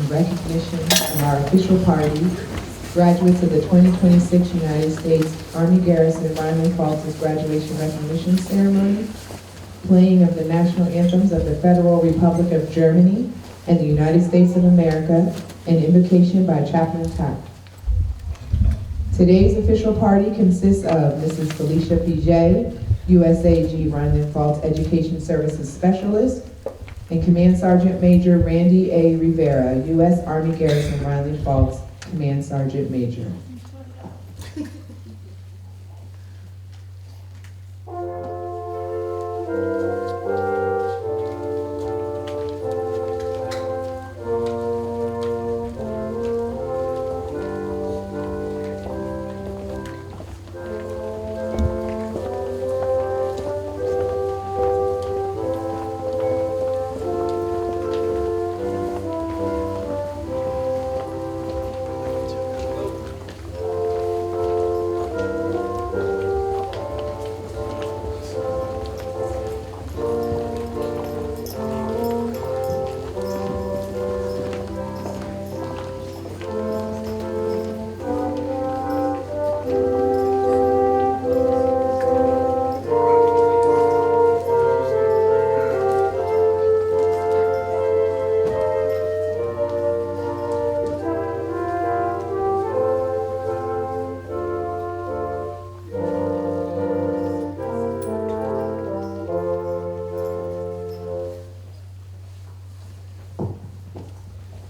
recognition of our official party, graduates of the 2026 United States Army Garrison Rheinland-Pfalz's graduation recognition ceremony, playing of the national anthems of the Federal Republic of Germany and the United States of America, and invocation by Chaplain Tapp. Today's official party consists of Mrs. Felicia P.J., USAG Rheinland-Pfalz Education Services Specialist, and Command Sergeant Major Randy A. Rivera, U.S. Army Garrison Rheinland-Pfalz Command Sergeant Major.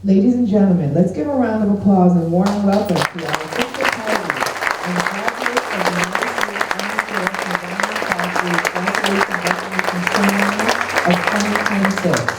Ladies and gentlemen, let's give a round of applause and warm welcome to our official party and graduates of the United States Army Garrison Rheinland-Pfalz's graduation recognition ceremony of 2026.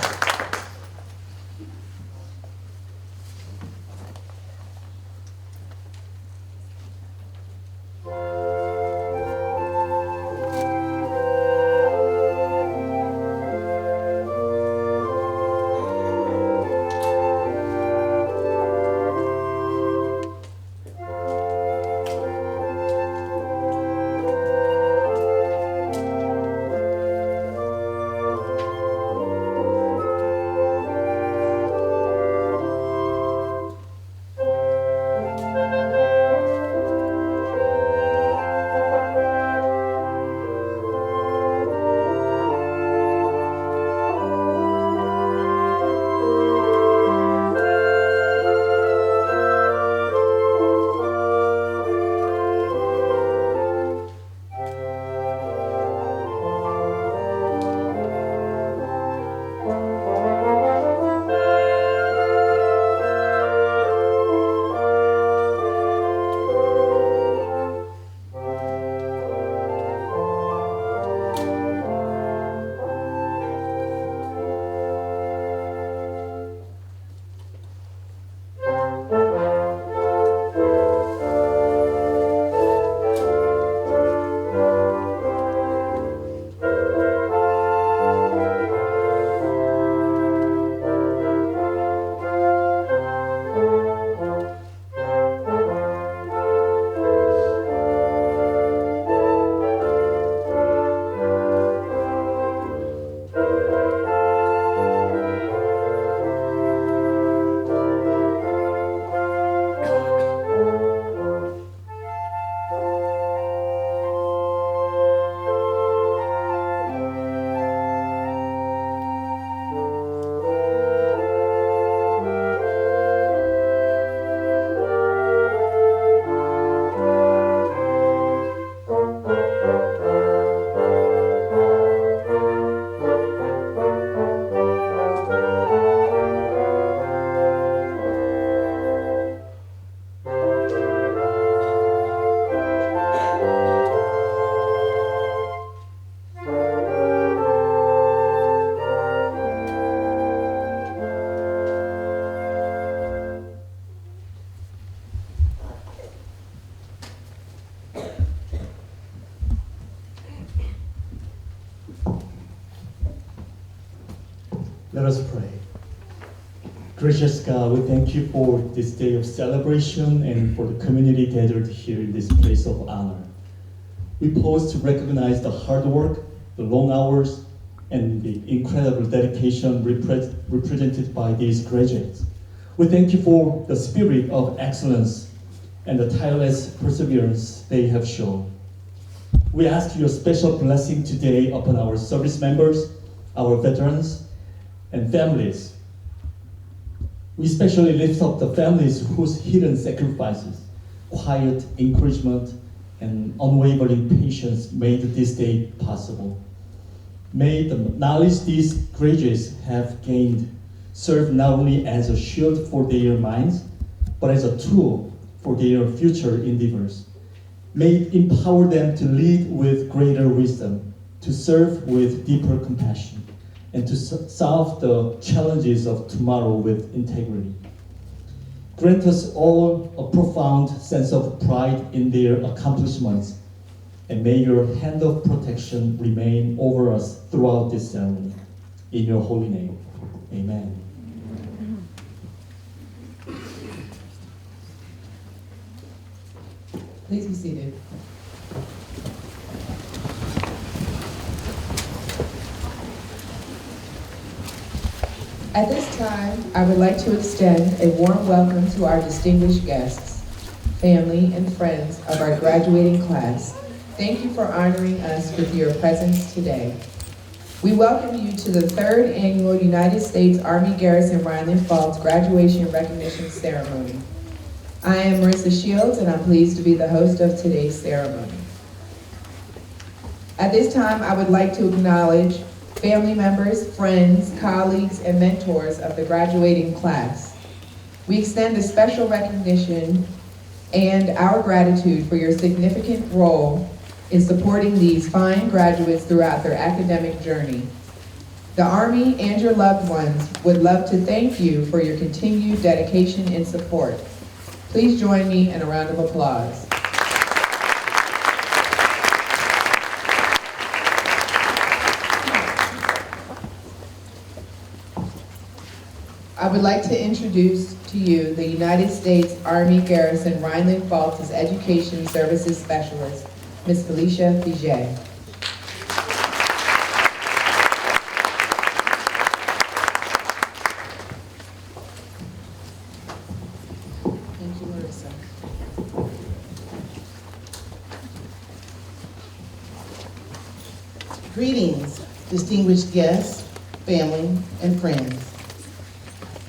Let us pray. Gracious God, we thank you for this day of celebration and for the community gathered here in this place of honor. We pause to recognize the hard work, the long hours, and the incredible dedication represented by these graduates. We thank you for the spirit of excellence and the tireless perseverance they have shown. We ask your special blessing today upon our service members, our veterans, and families. We especially lift up the families whose hidden sacrifices, quiet encouragement, and unwavering patience made this day possible. May the knowledge these graduates have gained serve not only as a shield for their minds, but as a tool for their future endeavors. May it empower them to lead with greater wisdom, to serve with deeper compassion, and to solve the challenges of tomorrow with integrity. Grant us all a profound sense of pride in their accomplishments, and may your hand of protection remain over us throughout this ceremony. In your holy name, amen. Please be seated. At this time, I would like to extend a warm welcome to our distinguished guests, family, and friends of our graduating class. Thank you for honoring us with your presence today. We welcome you to the 3rd Annual United States Army Garrison Rheinland-Pfalz Graduation Recognition Ceremony. I am Marissa Shields, and I'm pleased to be the host of today's ceremony. At this time, I would like to acknowledge family members, friends, colleagues, and mentors of the graduating class. We extend a special recognition and our gratitude for your significant role in supporting these fine graduates throughout their academic journey. The Army and your loved ones would love to thank you for your continued dedication and support. Please join me in a round of applause. I would like to introduce to you the United States Army Garrison Rheinland-Pfalz's Education Services Specialist, Ms. Felicia Figet. Thank you, Marissa. Greetings, distinguished guests, family, and friends.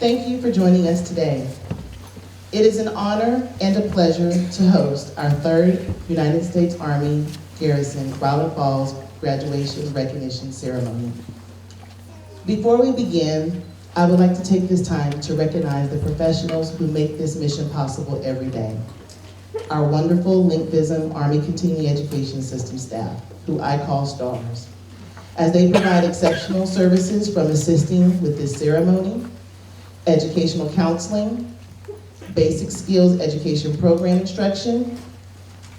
Thank you for joining us today. It is an honor and a pleasure to host our 3rd United States Army Garrison Rheinland-Pfalz Graduation Recognition Ceremony. Before we begin, I would like to take this time to recognize the professionals who make this mission possible every day. Our wonderful Link Vism Army Continuing Education System staff, who I call stars, as they provide exceptional services from assisting with this ceremony, educational counseling, basic skills education program instruction,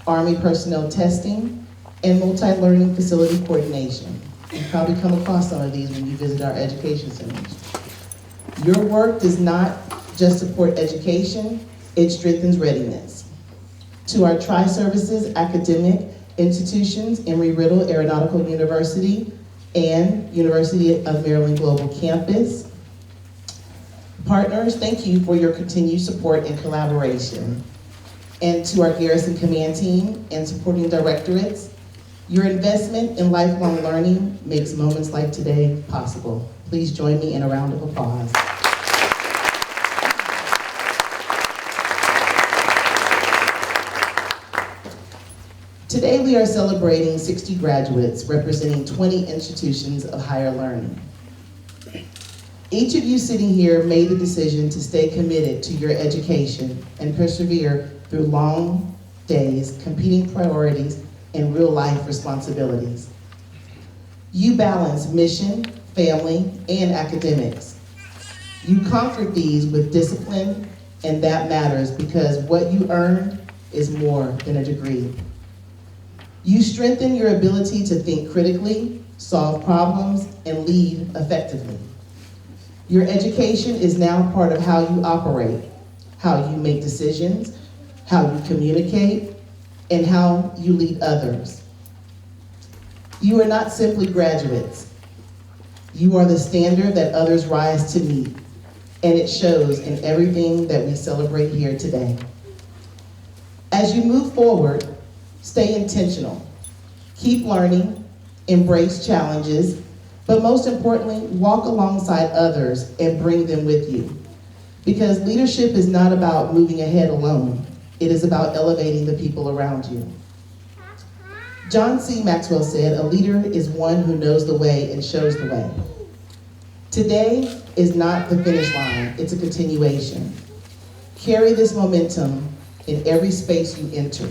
Army personnel testing, and multi-learning facility coordination. You've probably come across some of these when you visit our education centers. Your work does not just support education, it strengthens readiness. To our tri-services academic institutions, Embry-Riddle Aeronautical University and University of Maryland Global Campus, partners, thank you for your continued support and collaboration. And to our Garrison Command Team and supporting directorates, your investment in lifelong learning makes moments like today possible. Please join me in a round of applause. Today we are celebrating 60 graduates representing 20 institutions of higher learning. Each of you sitting here made the decision to stay committed to your education and persevere through long days, competing priorities, and real-life responsibilities. You balance mission, family, and academics. You conquered these with discipline, and that matters because what you earned is more than a degree. You strengthen your ability to think critically, solve problems, and lead effectively. Your education is now part of how you operate, how you make decisions, how you communicate, and how you lead others. You are not simply graduates. You are the standard that others rise to meet. and it shows in everything that we celebrate here today. As you move forward, stay intentional. Keep learning, embrace challenges, but most importantly, walk alongside others and bring them with you. Because leadership is not about moving ahead alone. It is about elevating the people around you. John C. Maxwell said, "A leader is one who knows the way and shows the way." Today is not the finish line, it's a continuation. Carry this momentum in every space you enter.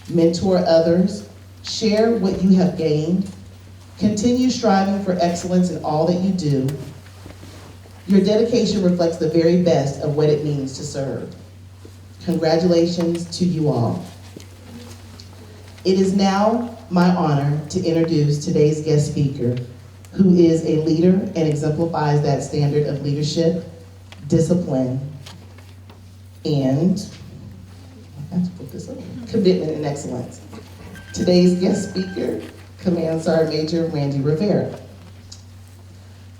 Mentor others, share what you have gained, continue striving for excellence in all that you do. Your dedication reflects the very best of what it means to serve. Congratulations to you all. It is now my honor to introduce today's guest speaker, who is a leader and exemplifies that standard of leadership, discipline, and I have to put this up, commitment and excellence. Today's guest speaker, Command Sergeant Major Randy Rivera.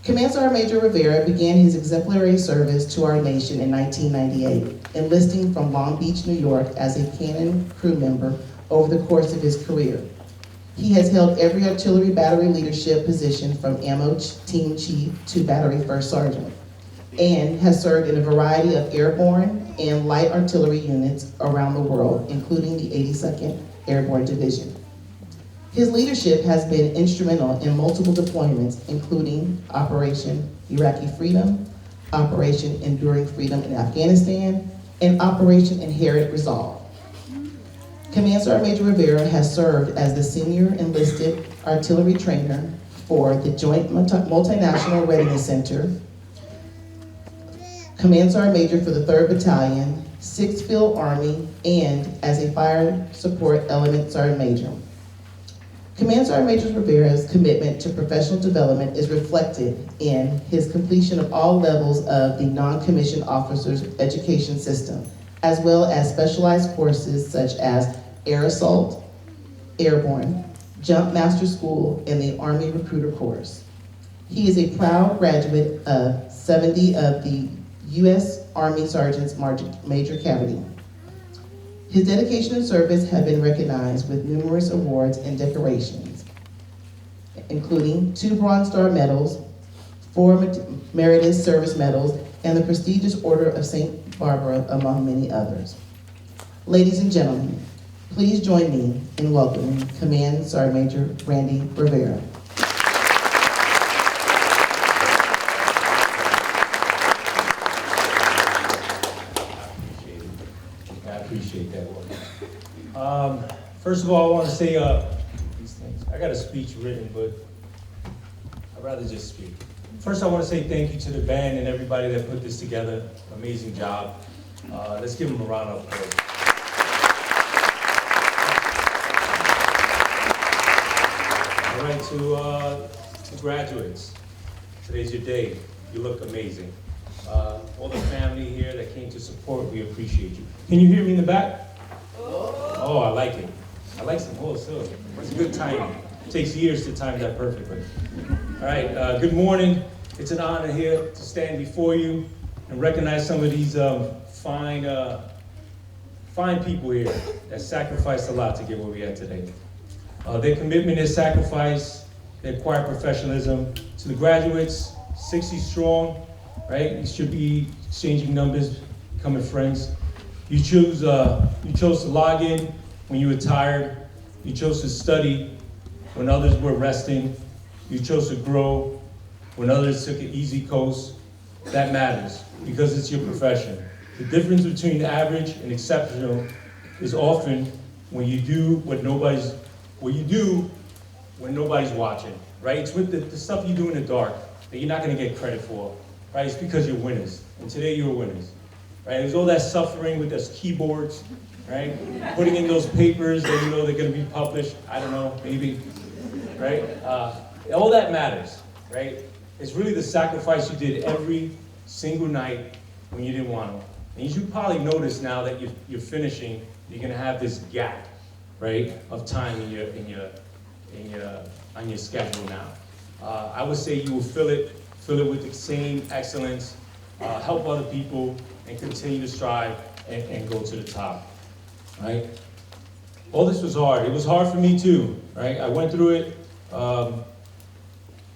Command Sergeant Major Rivera began his exemplary service to our nation in 1998, enlisting from Long Beach, New York as a cannon crew member over the course of his career. He has held every artillery battery leadership position from ammo team chief to battery first sergeant, and has served in a variety of airborne and light artillery units around the world, including the 82nd Airborne Division. His leadership has been instrumental in multiple deployments, including Operation Iraqi Freedom, Operation Enduring Freedom in Afghanistan, and Operation Inherent Resolve. Command Sergeant Major Rivera has served as the senior enlisted artillery trainer for the Joint Multinational Readiness Center, Command Sergeant Major for the 3rd Battalion, 6th Field Army, and as a Fire Support Element Sergeant Major. Command Sergeant Major Rivera's commitment to professional development is reflected in his completion of all levels of the non-commissioned officers education system, as well as specialized courses such as Air Assault, Airborne, Jump Master School, and the Army Recruiter Course. He is a proud graduate of 70 of the U.S. Army Sergeants Major Cavity. His dedication and service have been recognized with numerous awards and decorations, including 2 Bronze Star medals, 4 Meritorious Service medals, and the prestigious Order of St. Barbara, among many others. Ladies and gentlemen, please join me in welcoming Command Sergeant Major Randy Rivera. I appreciate that one. First of all, I want to say these things. I got a speech written, but I'd rather just speak. First, I want to say thank you to the band and everybody that put this together. Amazing job. Let's give them a round of applause. All right, to graduates, today's your day. You look amazing. All the family here that came to support, we appreciate you. Can you hear me in the back? Oh, I like it. I like some holes too. It's a good timing. It takes years to time that perfectly. All right, good morning. It's an honor here to stand before you and recognize some of these fine people here that sacrificed a lot to get where we are today. Their commitment, their sacrifice, their quiet professionalism. To the graduates, 60 strong, right? You should be exchanging numbers, becoming friends. You chose to log in when you were tired. You chose to study when others were resting. You chose to grow when others took an easy coast. That matters because it's your profession. The difference between average and exceptional is often when you do when nobody's watching, right? It's with the stuff you do in the dark that you're not gonna get credit for, right? It's because you're winners, and today you're winners, right? There's all that suffering with those keyboards, right? Putting in those papers that you know they're gonna be published, I don't know, maybe, right? All that matters, right? It's really the sacrifice you did every single night when you didn't want to. And you should probably notice now that you're finishing, you're gonna have this gap, right, of time on your schedule now. I would say you will fill it with the same excellence help other people, and continue to strive and go to the top, right? All this was hard. It was hard for me too, right? I went through it. No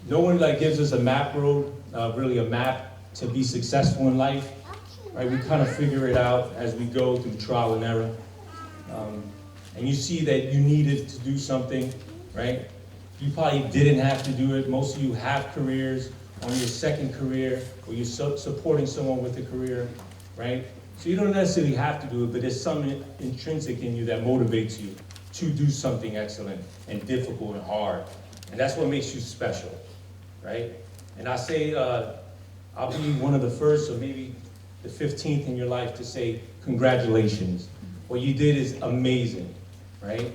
one gives us a map road, really a map to be successful in life, right? We kind of figure it out as we go through trial and error. And you see that you needed to do something, right? You probably didn't have to do it. Most of you have careers, on your second career, or you're supporting someone with a career, right? So you don't necessarily have to do it, but there's something intrinsic in you that motivates you to do something excellent and difficult and hard. And that's what makes you special, right? And I say, I'll be one of the first, or maybe the 15th in your life to say, congratulations. What you did is amazing, right?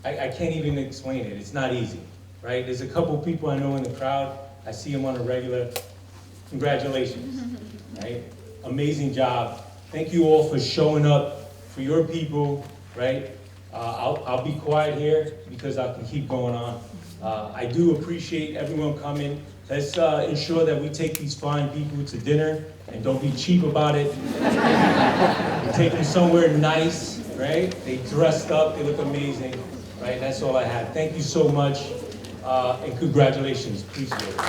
I can't even explain it. It's not easy, right? There's a couple people I know in the crowd. I see them on a regular. Congratulations, right? Amazing job. Thank you all for showing up for your people, right? I'll be quiet here because I can keep going on. I do appreciate everyone coming. Let's ensure that we take these fine people to dinner and don't be cheap about it. Take them somewhere nice, right? They dressed up, they look amazing, right? That's all I had. Thank you so much, and congratulations. Appreciate it.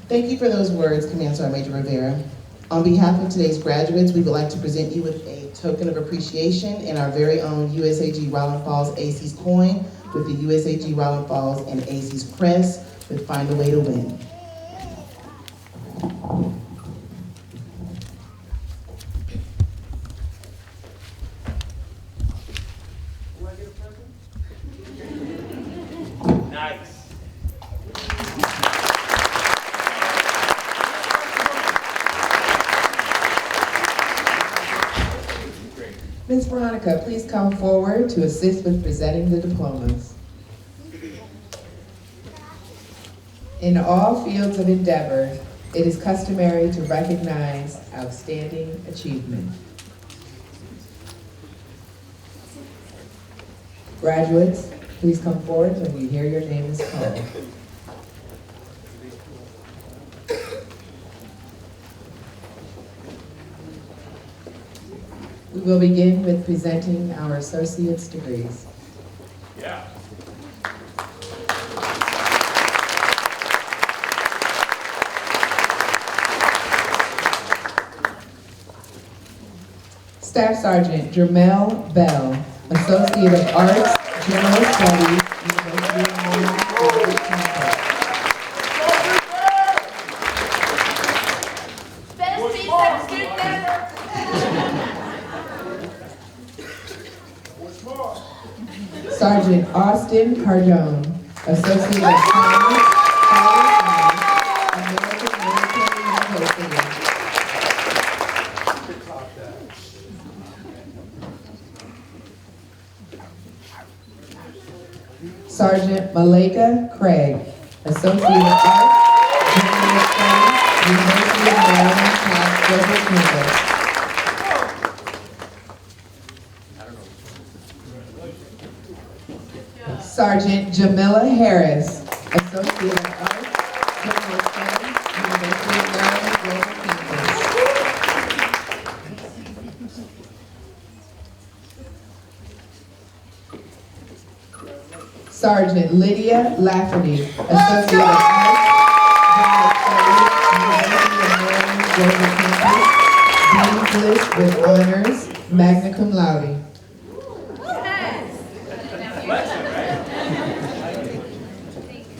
Thank you for those words, Command Sergeant Major Rivera. On behalf of today's graduates, we would like to present you with a token of appreciation in our very own USAG Rheinland-Pfalz AC's coin with the USAG Rheinland-Pfalz and AC's crest with Find a Way to Win. Nice. Ms. Veronica, please come forward to assist with presenting the diplomas. In all fields of endeavor, it is customary to recognize outstanding achievement. Graduates, please come forward when you hear your name is called. We will begin with presenting our associate's degrees. Yeah. Staff Sergeant Jermel Bell, Associate of Arts, General Studies, University of Maryland, Campus. Sergeant Austin Cardone, Associate of Science, American Military University. Sergeant Malika Craig, Associate of Arts, General Studies, University of Maryland, Global Campus. Sergeant Jamila Harris, Associate of Arts, General Studies, University of Maryland, Global Campus. Sergeant Lydia Lafferty, Associate of Arts, General Studies, University of Maryland, Global Campus, Dean's List with Honors, magna cum laude.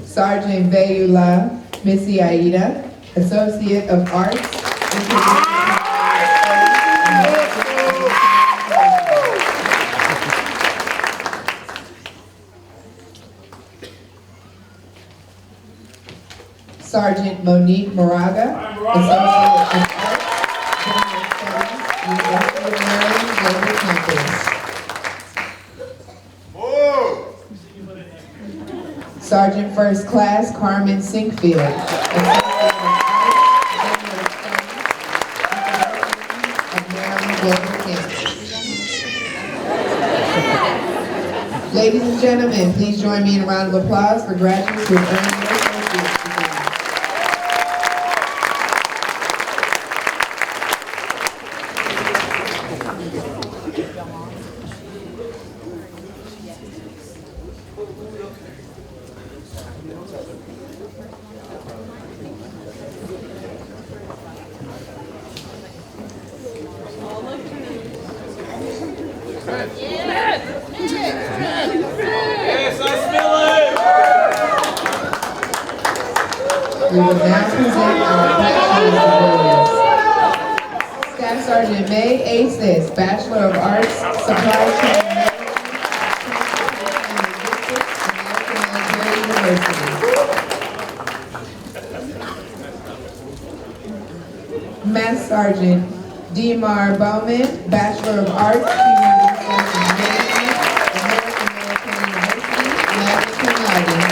Sergeant Vayula Missy Aida, Associate of Arts, Sergeant Monique Moraga, Associate of Arts, General Studies, University of Maryland, Global Campus. Sergeant First Class Carmen Sinkfield, Associate of Arts, General Global Campus. Ladies and gentlemen, please join me in a round of applause for graduates who have earned their associate's degree. Yes, I smell it! We will now present our bachelor's degrees. Staff Sergeant May Asis, Bachelor of Arts, Supply Chain Management, American Military University. Math Sergeant Demar Bowman, Bachelor of Arts, Human Resources Management, American Military University, magna cum laude.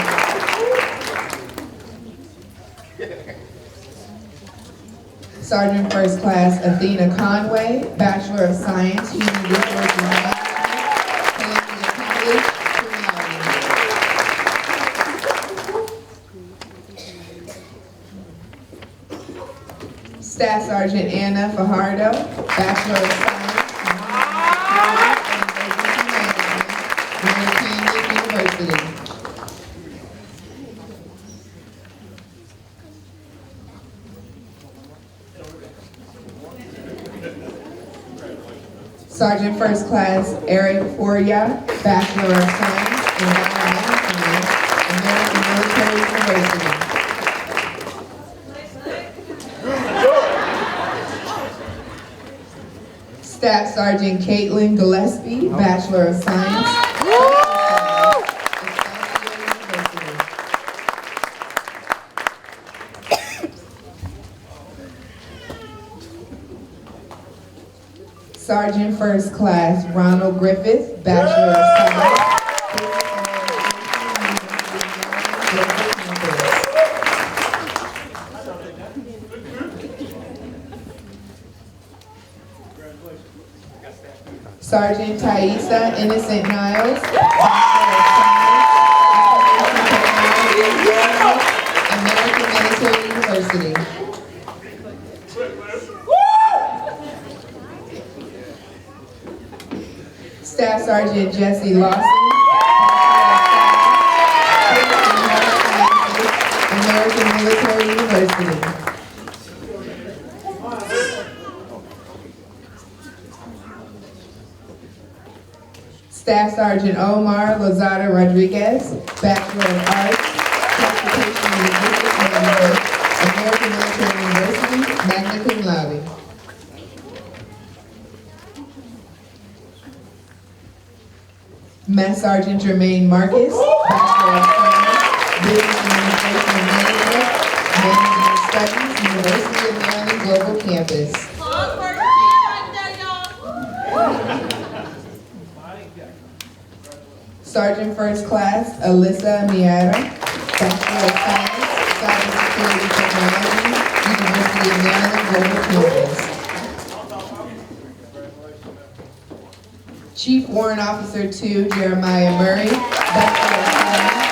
Sergeant First Class Athena Conway, Bachelor of Science, Human Resources Management, Columbia College, cum laude. Staff Sergeant Anna Fajardo, Bachelor of Science, Rheinland-Pfalz University. Sergeant First Class Eric Foria, Bachelor of Science, Environmental Science, American Military University. Staff Sergeant Caitlin Gillespie, Bachelor of Science. Sergeant First Class Ronald Griffith, Bachelor of Science. Sergeant Thaisa Innocent Niles, Bachelor of Science, American Military University. Staff Sergeant Jesse Lawson, American Military University. Staff Sergeant Omar Lozada Rodriguez, Bachelor of Arts, Transportation and Logistics Management, American Military University, magna cum laude. Master Sergeant Jermaine Marcus, Bachelor of Science, Business Administration and Management, Management Studies, University of Maryland Global Campus. Sergeant First Class Alyssa Miara, Bachelor of Science, Cybersecurity Technology, University of Maryland Global Campus. Chief Warrant Officer 2 Jeremiah Murray, Bachelor of Science,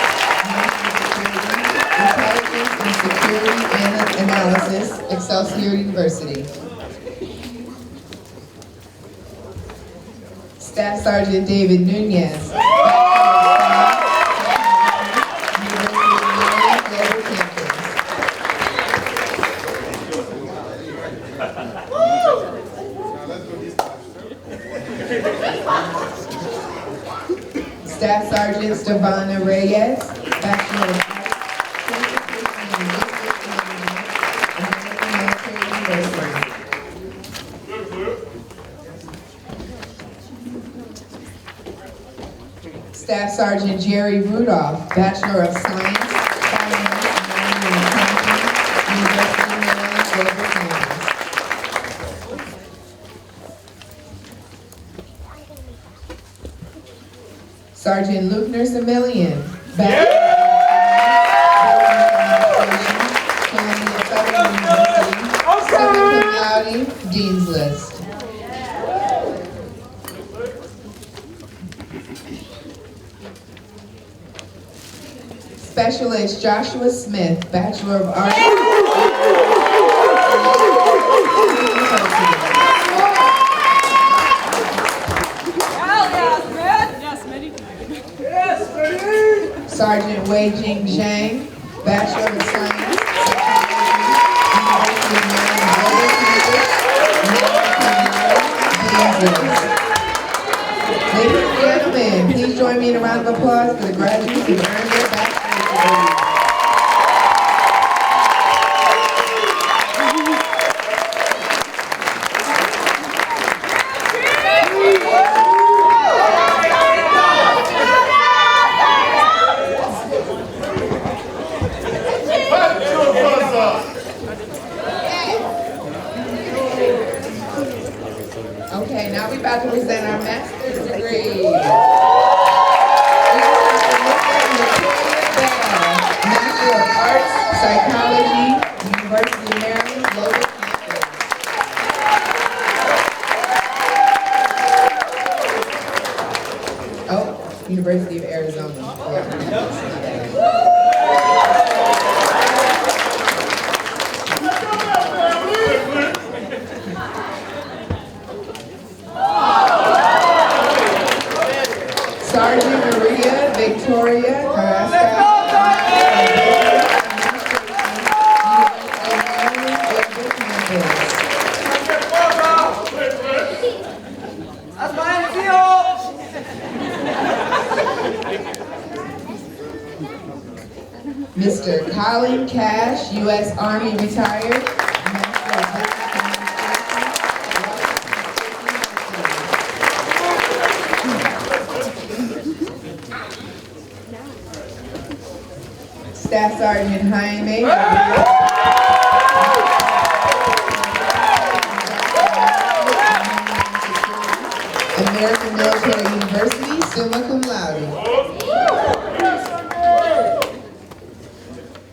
National Security, Intelligence and Security Analysis, Excelsior University. Staff Sergeant David Nunez, Staff Sergeant Stevana Reyes, Bachelor of Arts, Transportation and Logistics Management, American Military University. Staff Sergeant Jerry Rudolph, Bachelor of Science, Finance, Management and Accounting, University of Maryland Global Campus. Sergeant Luckner Samilian, Bachelor of Columbia Southern University, summa cum laude, Dean's List. Congratulations, Joshua Smith, Bachelor of Arts. Sergeant Wei Jing Zhang, Bachelor of Science, University of Maryland, Ladies and gentlemen, please join me in a round of applause for the graduates who earned their bachelor's degree. Okay, now we're about to present our master's degree. Master of Arts, Psychology, University of Maryland, Global Campus. Oh, University of Arizona. Sergeant Maria Victoria Carrasco. Mr. Colin Cash, U.S. Army retired. Staff Sergeant Jaime American Military University, summa cum laude.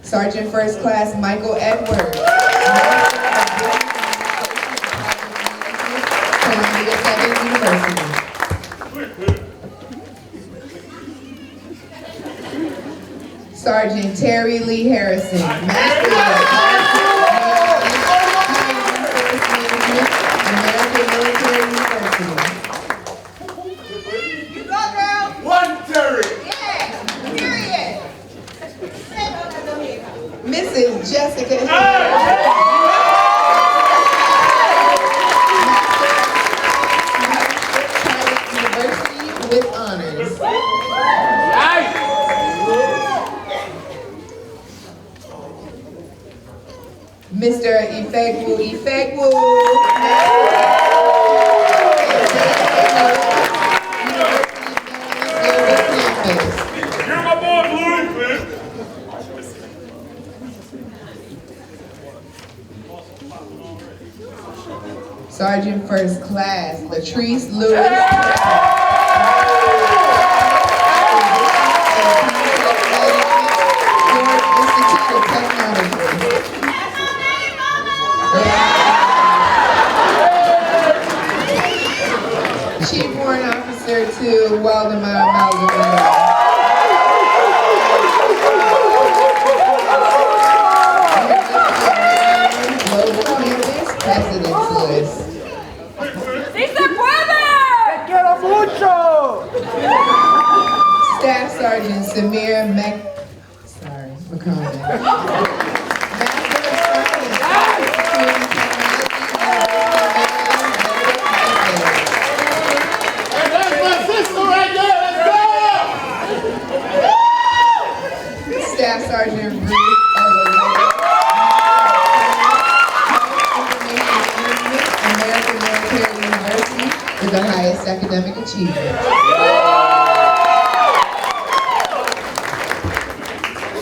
Sergeant First Class Michael Edwards, Columbia Southern University. Sergeant Terry Lee Harrison, Master of Arts, Management, American Military University. One Terry. Mrs. Jessica Hill, University with honors. Mr. Ifegwu, You're my boy, Blue, man. Sergeant First Class Latrice Lewis, Institute of Technology. Chief Warrant Officer to Waldemar Maldonado. Global Campus President's List. Staff Sergeant Samir McCombin. Master of Science, And that's my sister right there. Let's go! Staff Sergeant Ruth Oliver. American Military University with the highest academic achievement.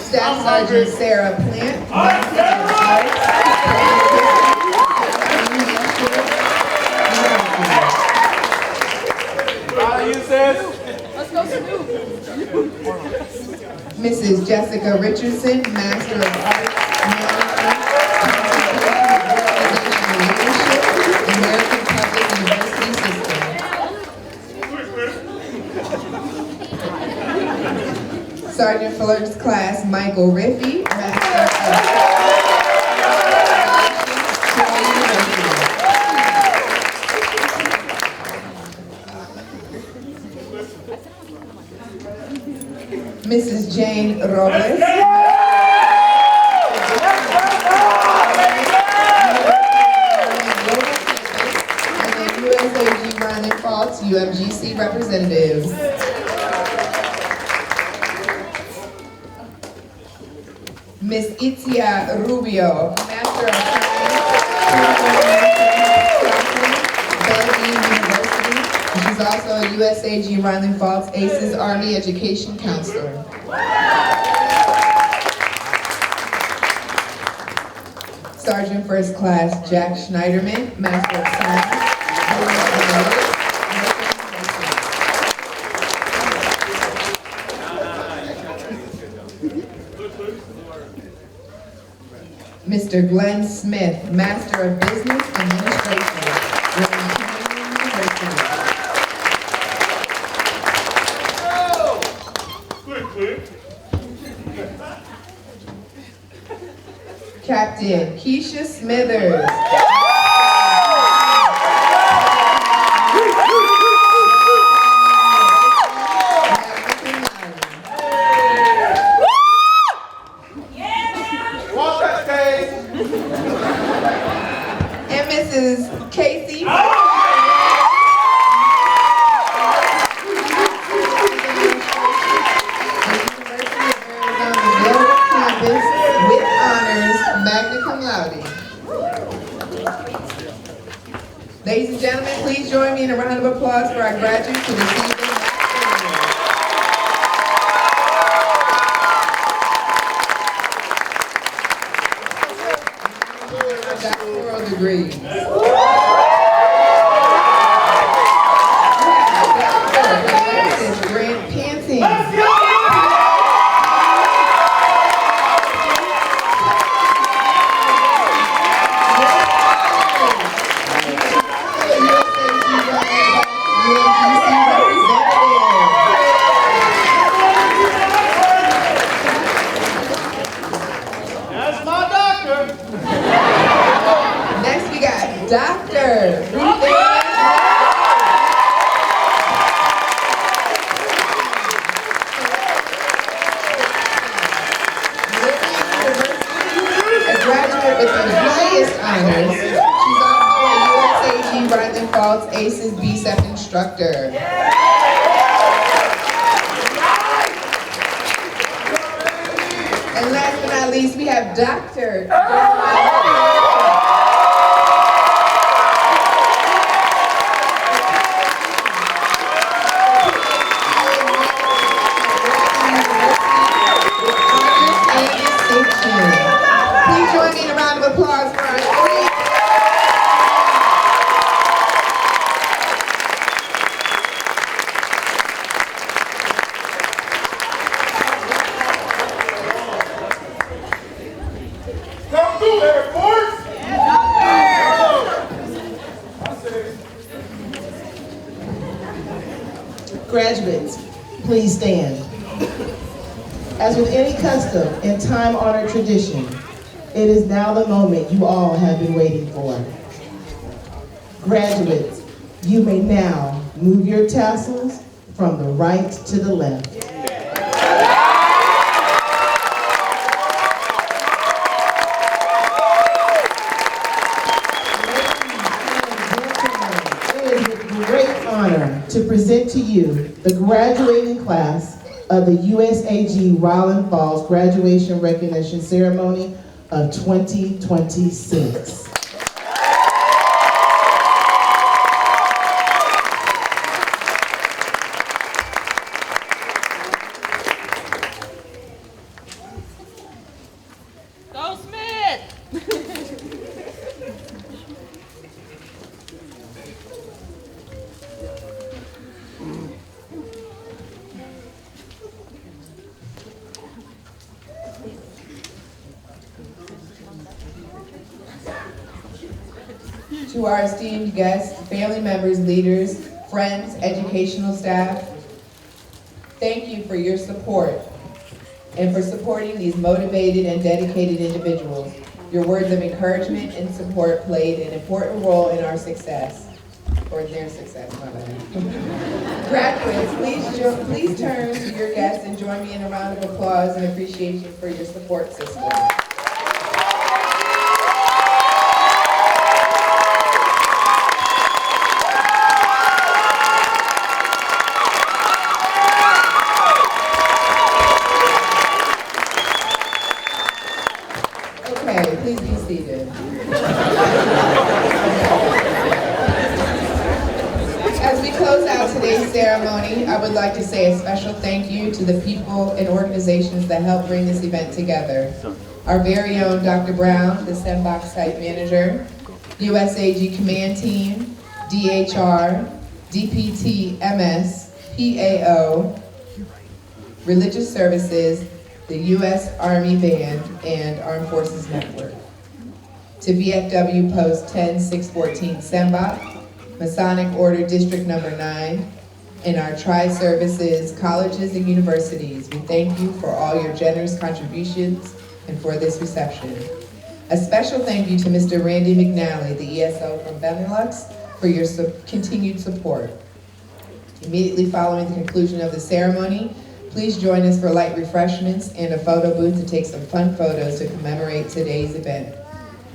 Staff Sergeant Sarah Plant. Master of Arts, Mrs. Jessica Richardson, Master of Arts, Management, Leadership, American Public University System. Sergeant First Class Michael Riffey, Master of Mrs. Jane Robles. USAG Rheinland-Pfalz UMGC representatives. Ms. Itzia Rubio, Master of Bellevue University. She's also a USAG Rheinland-Pfalz ACES Army Education Counselor. Sergeant First Class Jack Schneiderman, Master of Science. Mr. Glenn Smith, Master of Business Administration, Captain Keisha Smithers. And Mrs. Casey. Ladies and gentlemen, please join me in a round of applause for our graduates who received their doctoral degrees. Dr. Grant Panting. Next we got Dr. a graduate with the highest honors. She's also a USAG Rheinland-Pfalz ACES BSEP instructor. And last but not least, we have Dr. Please join me in a round of applause for our three. Come through, Air Force! Graduates, please stand. As with any custom and time-honored tradition, it is now the moment you all have been waiting for. Graduates, you may now move your tassels from the right to the left. It is with great honor to present to you the graduating class of the USAG Rheinland-Pfalz Graduation Recognition Ceremony of 2026. Go Smith! To our esteemed guests, family members, leaders, friends, educational staff, thank you for your support. and for supporting these motivated and dedicated individuals. Your words of encouragement and support played an important role in our success, or their success, my bad. Graduates, please turn to your guests and join me in a round of applause and appreciation for your support system. Okay, please be seated. As we close out today's ceremony, I would like to say a special thank you to the people and organizations that helped bring this event together. Our very own Dr. Brown, the SEMBOC Site Manager, USAG Command Team, DHR, DPT, MS, PAO, Religious Services, the U.S. Army Band, and Armed Forces Network. To VFW Post 10614 SEMBOC, Masonic Order District Number 9, and our tri-services, colleges and universities, we thank you for all your generous contributions and for this reception. A special thank you to Mr. Randy McNally, the ESO from Benelux, for your continued support. Immediately following the conclusion of the ceremony, please join us for light refreshments and a photo booth to take some fun photos to commemorate today's event.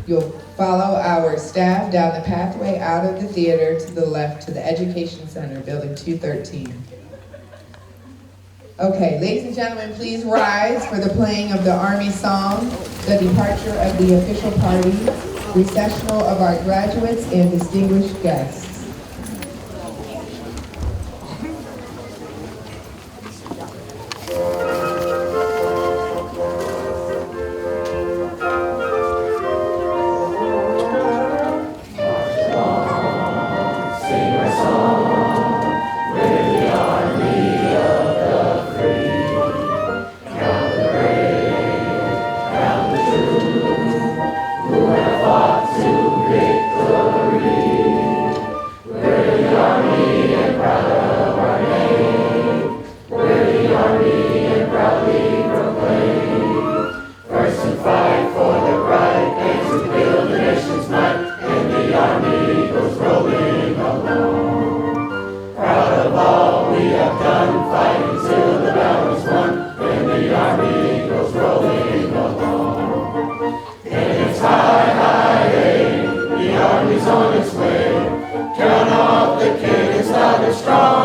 You'll follow our staff down the pathway out of the theater to the left to the Education Center, Building 213. Okay, ladies and gentlemen, please rise for the playing of the Army song, the departure of the official party, recessional of our graduates and distinguished guests. Count off the kid and start it strong.